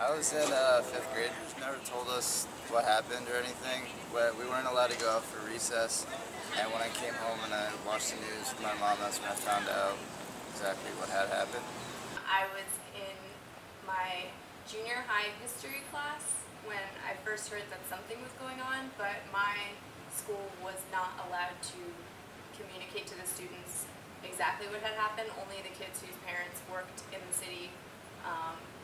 I was in fifth grade. Never told us what happened or anything. We weren't allowed to go out for recess. And when I came home and I watched the news with my mom, that's when I found out exactly what had happened. I was in my junior high history class when I first heard that something was going on, but my school was not allowed to communicate to the students exactly what had happened. Only the kids whose parents worked in the city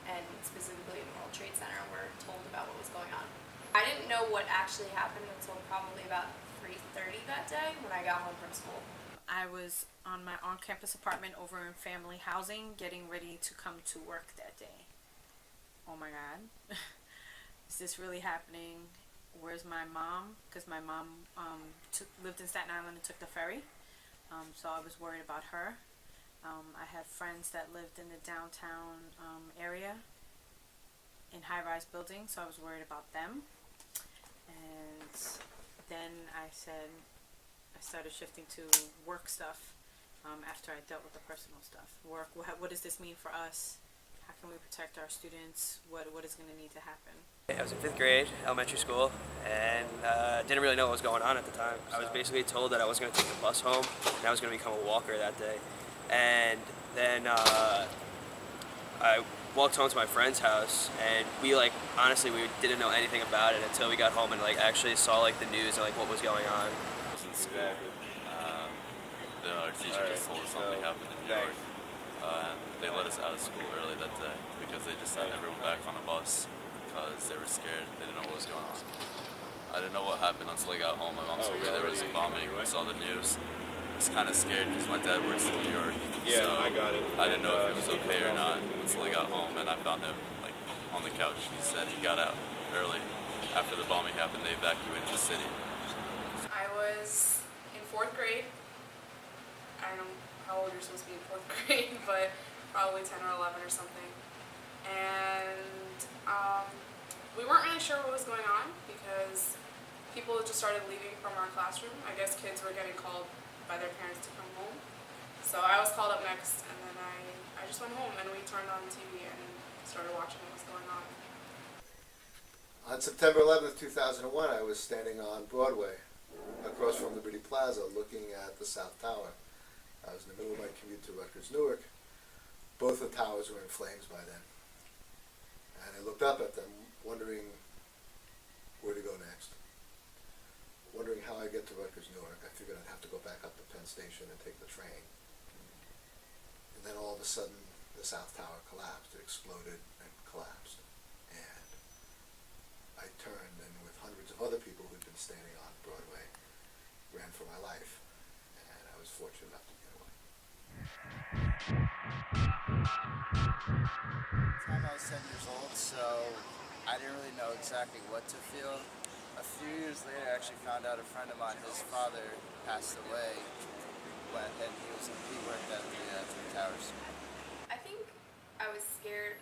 and specifically in the World Trade Center were told about what was going on. I didn't know what actually happened until probably about 3:30 that day when I got home from school. I was on my on-campus apartment over in family housing getting ready to come to work that day. Oh my God. Is this really happening? Where's my mom? Because my mom lived in Staten Island and took the ferry. So I was worried about her. I had friends that lived in the downtown area in high-rise buildings, so I was worried about them. And then I started shifting to work stuff after I dealt with the personal stuff. Work, what does this mean for us? How can we protect our students? What is going to need to happen? I was in fifth grade, elementary school, and didn't really know what was going on at the time. I was basically told that I was going to take the bus home, and I was going to become a walker that day. And then I walked home to my friend's house, and we honestly we didn't know anything about it until we got home and actually saw the news and what was going on. I was in school. Our teacher just told us something happened in New York. They let us out of school early that day because they just sent everyone back on the bus because they were scared. They didn't know what was going on. I didn't know what happened until I got home. My mom told me there was a bombing. I saw the news. I was kind of scared because my dad works in New York. Yeah, so I got it. I didn't know if it was okay or not until I got home and I found him on the couch. He said he got out early. After the bombing happened, they evacuated the city. I was in fourth grade. I don't know how old you're supposed to be in fourth grade, but probably 10 or 11 or something. And we weren't really sure what was going on because people just started leaving from our classroom. I guess kids were getting called by their parents to come home. So I was called up next, and then I just went home and we turned on the TV and started watching what was going on. On September 11th, 2001, I was standing on Broadway across from Liberty Plaza looking at the South Tower. I was in the middle of my commute to Rutgers, Newark. Both the towers were in flames by then. And I looked up at them, wondering where to go next. Wondering how I'd get to Rutgers, Newark. I figured I'd have to go back up to Penn Station and take the train. And then all of a sudden, the South Tower collapsed. It exploded and collapsed. And I turned, and with hundreds of other people who'd been standing on Broadway, ran for my life. And I was fortunate enough to get away. At the time I was 10 years old, so I didn't really know exactly what to feel. A few years later, I actually found out a friend of mine, his father passed away, and he worked at the Twin Towers. I think I was scared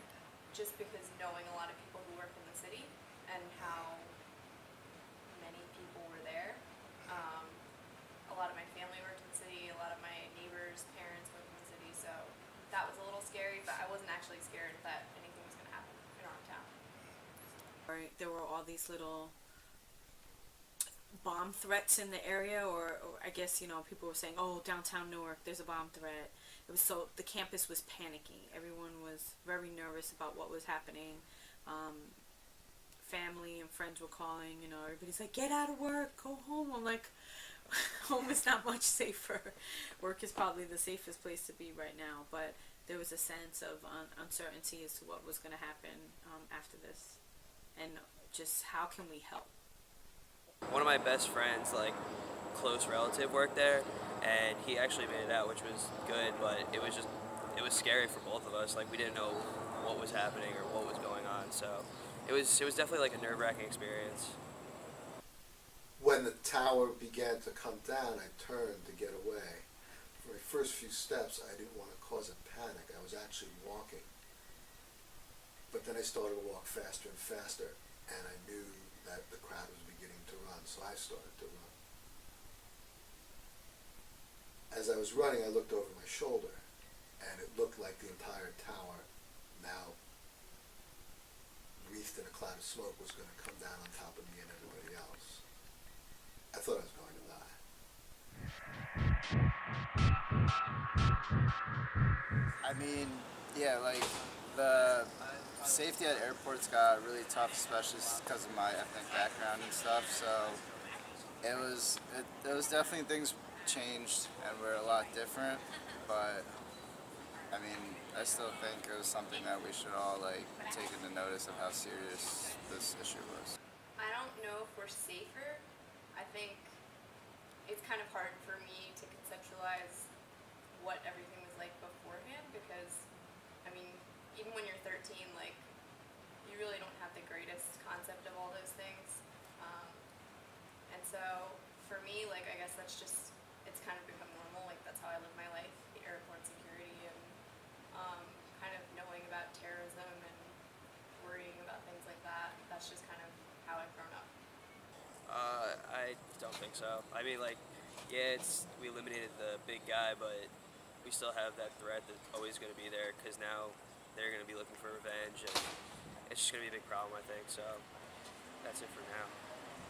just because knowing a lot of people who work in the city and how many people were there. A lot of my family worked in the city, a lot of my neighbors' parents worked in the city, so that was a little scary, but I wasn't actually scared that anything was going to happen in our town. There were all these little bomb threats in the area, or I guess people were saying, oh, downtown Newark, there's a bomb threat. It was so the campus was panicking. Everyone was very nervous about what was happening. Family and friends were calling. Everybody's like, get out of work, go home. I'm like, home is not much safer. Work is probably the safest place to be right now, but there was a sense of uncertainty as to what was going to happen after this, and just how can we help. One of my best friends, close relative worked there, and he actually made it out, which was good. But it was scary for both of us. Like we didn't know what was happening or what was going on. So it was definitely like a nerve-wracking experience. When the tower began to come down, I turned to get away. For my first few steps, I didn't want to cause a panic. I was actually walking. But then I started to walk faster and faster, and I knew that the crowd was beginning to run, so I started to run. As I was running, I looked over my shoulder, and it looked like the entire tower, now wreathed in a cloud of smoke, was going to come down on top of me and everybody else. I thought I was going to die. I mean, yeah, like the safety at airports got really tough, especially because of my ethnic background and stuff. So it was definitely things changed and were a lot different. But I mean, I still think it was something that we should all like take into notice of how serious this issue was. I don't know if we're safer. I think it's kind of hard for me to conceptualize what everything was like beforehand because, I mean, even when you're 13, like, you really don't have the greatest concept of all those things. And so, for me, like, I guess that's just, it's kind of become normal. Like, that's how I live my life. The airport security and kind of knowing about terrorism and worrying about things like that. That's just kind of how I've grown up. I don't think so. I mean, like, yeah, we eliminated the big guy, but we still have that threat that's always going to be there because now they're going to be looking for revenge, and it's just going to be a big problem, I think. So that's it for now.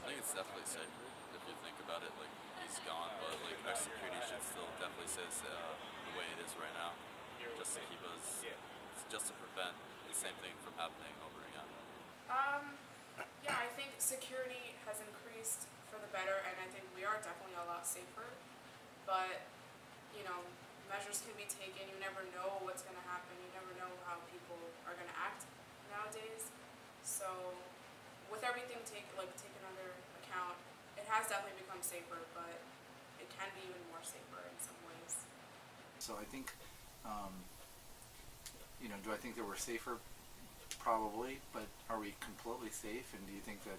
I think it's definitely safer if you think about it. Like he's gone, but like our security should still definitely stay the way it is right now, just to keep us, just to prevent the same thing from happening over again. Yeah, I think security has increased for the better, and I think we are definitely a lot safer. But, you know, measures can be taken. You never know what's going to happen. You never know how people are going to act nowadays. So, with everything taken under account, it has definitely become safer, but it can be even more safer in some ways. So I think, do I think that we're safer? Probably, but are we completely safe? And do you think that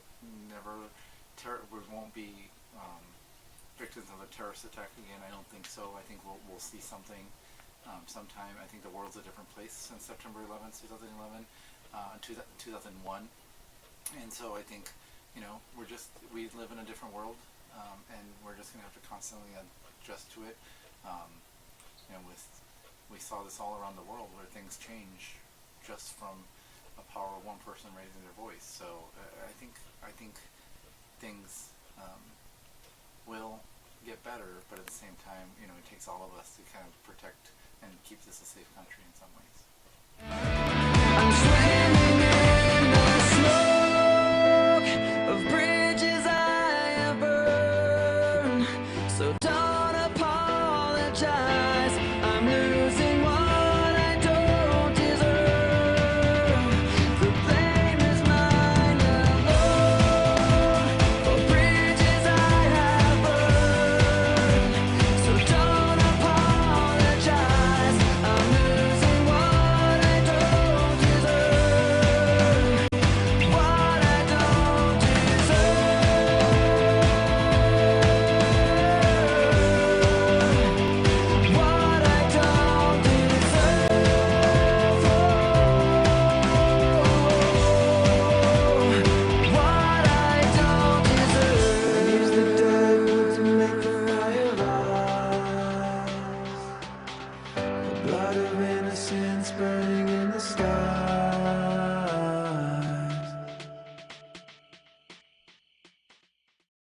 we won't be victims of a terrorist attack again? I don't think so. I think we'll see something sometime. I think the world's a different place since September 11th, 2011, 2001. And so I think, we live in a different world, and we're just going to have to constantly adjust to it. We saw this all around the world where things change just from a power of one person raising their voice. So I think things will get better, but at the same time, it takes all of us to kind of protect and keep this a safe country in some ways.